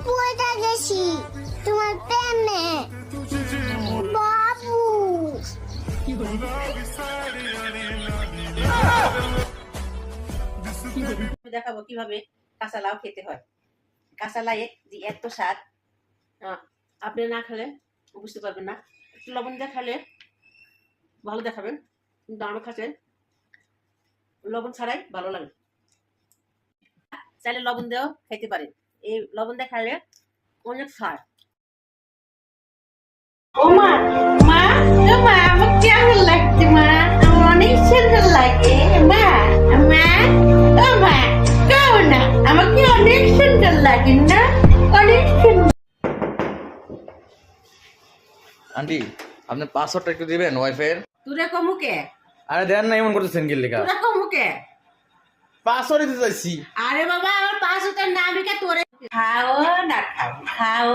পয়টা গেছি তোমার প্রেমে বাবু। দেখাবো কিভাবে কাঁচা লাউ খেতে হয়। কাঁচা লাউয়ের যে এত স্বাদ আপনি না খেলে বুঝতে পারবেন না। একটু লবণ দিয়ে খেলে ভালো দেখাবেন, কিন্তু আমার কাছে লবণ ছাড়াই ভালো লাগে। চাইলে লবণ দিয়েও খেতে পারেন, এই লবণ দিয়ে খাইলে অনেক স্বাদ। ও মা, মা, ও মা, আমার কেমন লাগছে মা? আমার অনেক সুন্দর লাগে মা। মা, ও মা, কেউ না, আমাকে অনেক সুন্দর লাগে না? অনেক সুন্দর। আন্টি আপনি পাসওয়ার্ডটা একটু দিবেন ওয়াইফাই এর। তুরে কমুকে, আরে দেন না, এমন করতেছেন কি লেখা? তুরে কমুকে। পাসওয়ার্ড দিতে চাইছি। আরে বাবা, আমার পাঁচটার নাম কে তোরে খাও না খাও, খাও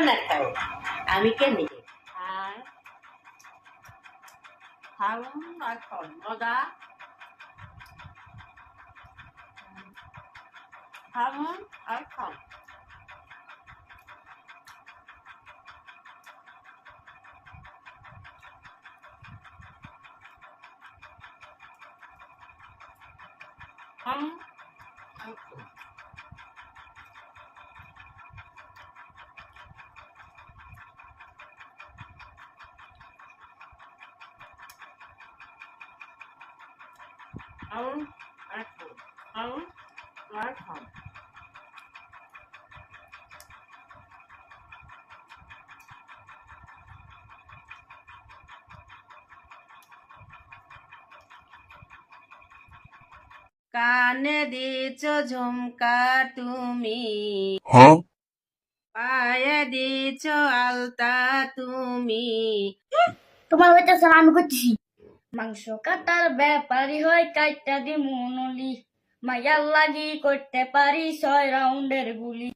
না খাও, আমি কে নেই খাও না খাও মজা, খাও আর খাও। খাও আর খাও। খাও আর খাও, খাও আর খাও। কানে দিছ ঝুমকা তুমি, পায়ে দিছ আলতা তুমি। তোমার হইতেছে না, আমি করতেছি। মাংস কাটার ব্যাপারই হয় কাইটা দি মনলি, মায়ার লাগি করতে পারি 6 রাউন্ডের গুলি।